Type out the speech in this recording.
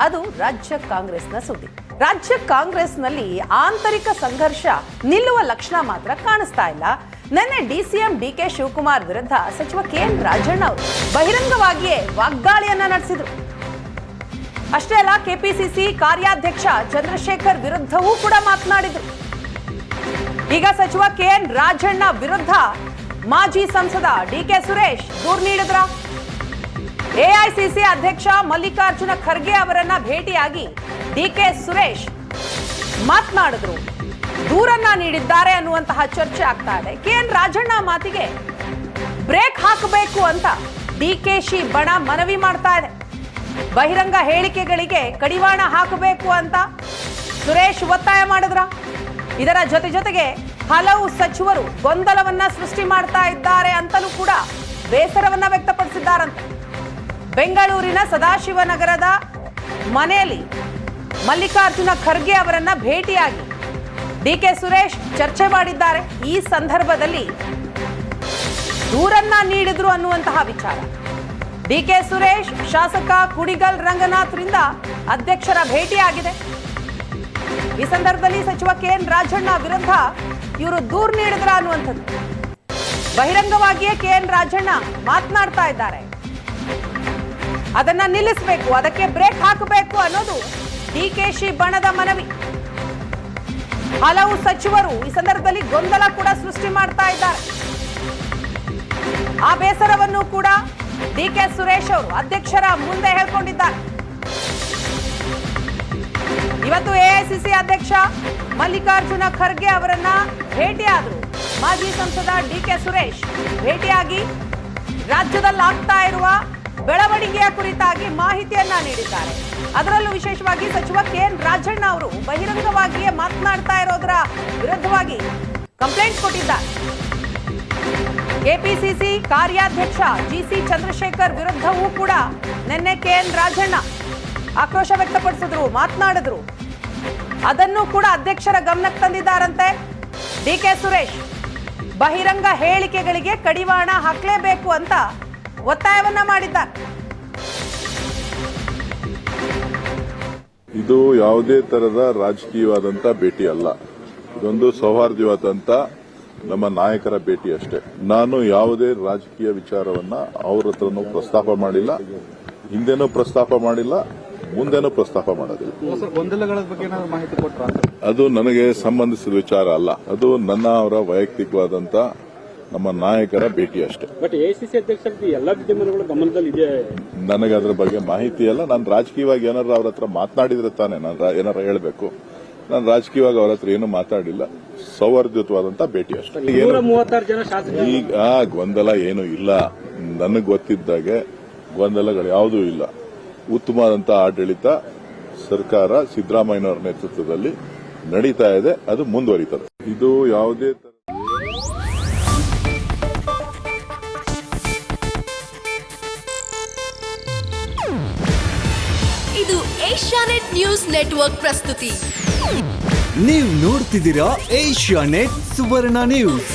ಅದು ರಾಜ್ಯ ಕಾಂಗ್ರೆಸ್ನ ಸುದ್ದಿ. ರಾಜ್ಯ ಕಾಂಗ್ರೆಸ್ನಲ್ಲಿ ಆಂತರಿಕ ಸಂಘರ್ಷ ನಿಲ್ಲುವ ಲಕ್ಷಣ ಮಾತ್ರ ಕಾಣಿಸ್ತಾ ಇಲ್ಲ. ನಿನ್ನೆ ಡಿಸಿಎಂ ಡಿಕೆ ಶಿವಕುಮಾರ್ ವಿರುದ್ಧ ಸಚಿವ ಕೆಎನ್ ರಾಜಣ್ಣ ಅವರು ಬಹಿರಂಗವಾಗಿಯೇ ವಾಗ್ದಾಳಿಯನ್ನ ನಡೆಸಿದ್ರು. ಅಷ್ಟೇ ಅಲ್ಲ, ಕೆಪಿಸಿಸಿ ಕಾರ್ಯಾಧ್ಯಕ್ಷ ಚಂದ್ರಶೇಖರ್ ವಿರುದ್ಧವೂ ಕೂಡ ಮಾತನಾಡಿದ್ರು. ಈಗ ಸಚಿವ ಕೆಎನ್ ರಾಜಣ್ಣ ವಿರುದ್ಧ ಮಾಜಿ ಸಂಸದ ಡಿಕೆ ಸುರೇಶ್ ದೂರು ನೀಡಿದ್ರ. ಎಐಸಿಸಿ ಅಧ್ಯಕ್ಷ ಮಲ್ಲಿಕಾರ್ಜುನ ಖರ್ಗೆ ಅವರನ್ನ ಭೇಟಿಯಾಗಿ ಡಿಕೆ ಸುರೇಶ್ ಮಾತನಾಡಿದ್ರು, ದೂರನ್ನ ನೀಡಿದ್ದಾರೆ ಅನ್ನುವಂತಹ ಚರ್ಚೆ ಆಗ್ತಾ ಇದೆ. ಕೆಎನ್ ರಾಜಣ್ಣ ಮಾತಿಗೆ ಬ್ರೇಕ್ ಹಾಕಬೇಕು ಅಂತ ಡಿಕೆಶಿ ಬಣ ಮನವಿ ಮಾಡ್ತಾ ಇದೆ. ಬಹಿರಂಗ ಹೇಳಿಕೆಗಳಿಗೆ ಕಡಿವಾಣ ಹಾಕಬೇಕು ಅಂತ ಸುರೇಶ್ ಒತ್ತಾಯ ಮಾಡಿದ್ರ. ಇದರ ಜೊತೆಗೆ ಹಲವು ಸಚಿವರು ಗೊಂದಲವನ್ನ ಸೃಷ್ಟಿ ಮಾಡ್ತಾ ಇದ್ದಾರೆ ಅಂತಲೂ ಕೂಡ ಬೇಸರವನ್ನ ವ್ಯಕ್ತಪಡಿಸಿದ್ದಾರಂತೆ. ಬೆಂಗಳೂರಿನ ಸದಾಶಿವನಗರದ ಮನೆಯಲ್ಲಿ ಮಲ್ಲಿಕಾರ್ಜುನ ಖರ್ಗೆ ಅವರನ್ನ ಭೇಟಿಯಾಗಿ ಡಿಕೆ ಸುರೇಶ್ ಚರ್ಚೆ ಮಾಡಿದ್ದಾರೆ. ಈ ಸಂದರ್ಭದಲ್ಲಿ ದೂರನ್ನ ನೀಡಿದ್ರು ಅನ್ನುವಂತಹ ವಿಚಾರ. ಡಿಕೆ ಸುರೇಶ್ ಶಾಸಕ ಕುಡಿಗಲ್ ರಂಗನಾಥ್ರಿಂದ ಅಧ್ಯಕ್ಷರ ಭೇಟಿಯಾಗಿದೆ. ಈ ಸಂದರ್ಭದಲ್ಲಿ ಸಚಿವ ಕೆಎನ್ ರಾಜಣ್ಣ ವಿರುದ್ಧ ಇವರು ದೂರು ನೀಡಿದ್ರ ಅನ್ನುವಂಥದ್ದು. ಬಹಿರಂಗವಾಗಿಯೇ ಕೆಎನ್ ರಾಜಣ್ಣ ಮಾತನಾಡ್ತಾ ಇದ್ದಾರೆ. ಅದನ್ನ ನಿಲ್ಲಿಸಬೇಕು, ಅದಕ್ಕೆ ಬ್ರೇಕ್ ಹಾಕಬೇಕು ಅನ್ನೋದು ಡಿಕೆಶಿ ಬಣದ ಮನವಿ. ಹಲವು ಸಚಿವರು ಈ ಸಂದರ್ಭದಲ್ಲಿ ಗೊಂದಲ ಕೂಡ ಸೃಷ್ಟಿ ಮಾಡ್ತಾ ಇದ್ದಾರೆ. ಆ ಬೇಸರವನ್ನು ಕೂಡ ಡಿಕೆ ಸುರೇಶ್ ಅವರು ಅಧ್ಯಕ್ಷರ ಮುಂದೆ ಹೇಳ್ಕೊಂಡಿದ್ದಾರೆ. ಇವತ್ತು ಎಐಸಿಸಿ ಅಧ್ಯಕ್ಷ ಮಲ್ಲಿಕಾರ್ಜುನ ಖರ್ಗೆ ಅವರನ್ನ ಭೇಟಿಯಾದರು. ಮಾಜಿ ಸಂಸದ ಡಿಕೆ ಸುರೇಶ್ ಭೇಟಿಯಾಗಿ ರಾಜ್ಯದಲ್ಲಿ ಆಗ್ತಾ ಇರುವ ಬೆಳವಣಿಗೆಯ ಕುರಿತಾಗಿ ಮಾಹಿತಿಯನ್ನ ನೀಡಿದ್ದಾರೆ. ಅದರಲ್ಲೂ ವಿಶೇಷವಾಗಿ ಸಚಿವ ಕೆಎನ್ ರಾಜಣ್ಣ ಅವರು ಬಹಿರಂಗವಾಗಿಯೇ ಮಾತನಾಡ್ತಾ ಇರೋದರ ವಿರುದ್ಧವಾಗಿ ಕಂಪ್ಲೇಂಟ್ ಕೊಟ್ಟಿದ್ದಾರೆ. ಕೆಪಿಸಿಸಿ ಕಾರ್ಯಾಧ್ಯಕ್ಷ ಜಿಸಿ ಚಂದ್ರಶೇಖರ್ ವಿರುದ್ಧವೂ ಕೂಡ ನಿನ್ನೆ ಕೆಎನ್ ರಾಜಣ್ಣ ಆಕ್ರೋಶ ವ್ಯಕ್ತಪಡಿಸಿದ್ರು, ಮಾತನಾಡಿದ್ರು. ಅದನ್ನು ಕೂಡ ಅಧ್ಯಕ್ಷರ ಗಮನಕ್ಕೆ ತಂದಿದ್ದಾರಂತೆ. ಡಿಕೆ ಸುರೇಶ್ ಬಹಿರಂಗ ಹೇಳಿಕೆಗಳಿಗೆ ಕಡಿವಾಣ ಹಾಕಲೇಬೇಕು ಅಂತ ಒತ್ತಾಯವನ್ನ ಮಾಡಿದ್ದಾರೆ. ಇದು ಯಾವುದೇ ತರದ ರಾಜಕೀಯವಾದಂತ ಭೇಟಿ ಅಲ್ಲ. ಇದೊಂದು ಸೌಹಾರ್ದವಾದಂತ ನಮ್ಮ ನಾಯಕರ ಭೇಟಿ ಅಷ್ಟೇ. ನಾನು ಯಾವುದೇ ರಾಜಕೀಯ ವಿಚಾರವನ್ನ ಅವ್ರ ಹತ್ರನೂ ಪ್ರಸ್ತಾಪ ಮಾಡಿಲ್ಲ, ಹಿಂದೆನೂ ಪ್ರಸ್ತಾಪ ಮಾಡಿಲ್ಲ, ಮುಂದೆನೂ ಪ್ರಸ್ತಾಪ ಮಾಡೋದಿಲ್ಲ. ಗೊಂದಲಗಳ ಬಗ್ಗೆ ಮಾಹಿತಿ ಕೊಟ್ಟರ ಅದು ನನಗೆ ಸಂಬಂಧಿಸಿದ ವಿಚಾರ ಅಲ್ಲ. ಅದು ನನ್ನ ಅವರ ವೈಯಕ್ತಿಕವಾದಂತ ನಮ್ಮ ನಾಯಕರ ಭೇಟಿ ಅಷ್ಟೇ. ಬಟ್ ಎಐಸಿಸಿ ಅಧ್ಯಕ್ಷರ ಎಲ್ಲ ವಿದ್ಯಮಾನಗಳು ಗಮನದಲ್ಲಿ ಇದೆ. ನನಗೆ ಅದರ ಬಗ್ಗೆ ಮಾಹಿತಿ ಇಲ್ಲ. ನಾನು ರಾಜಕೀಯವಾಗಿ ಏನಾರ ಅವ್ರ ಹತ್ರ ಮಾತನಾಡಿದ್ರೆ ತಾನೆ ನಾನು ಏನಾರ ಹೇಳಬೇಕು. ನಾನು ರಾಜಕೀಯವಾಗಿ ಅವ್ರ ಹತ್ರ ಏನು ಮಾತಾಡಿಲ್ಲ. ಸೌಹಾರ್ದಯುತವಾದಂತ ಭೇಟಿ ಅಷ್ಟೇ. ಈಗ ಗೊಂದಲ ಏನೂ ಇಲ್ಲ. ನನಗೆ ಗೊತ್ತಿದ್ದಾಗೆ ಗೊಂದಲಗಳು ಯಾವುದೂ ಇಲ್ಲ. ಉತ್ತಮವಾದಂತಹ ಆಡಳಿತ ಸರ್ಕಾರ ಸಿದ್ದರಾಮಯ್ಯನವರ ನೇತೃತ್ವದಲ್ಲಿ ನಡೀತಾ ಇದೆ. ಅದು ಮುಂದುವರಿತದೆ. ಇದು ಯಾವುದೇ ಇದು ಏಷ್ಯಾನೆಟ್ ನ್ಯೂಸ್ ನೆಟ್ವರ್ಕ್ ಪ್ರಸ್ತುತಿ. ನೀವು ನೋಡ್ತಿದ್ದೀರಾ ಏಷ್ಯಾನೆಟ್ ಸುವರ್ಣ ನ್ಯೂಸ್.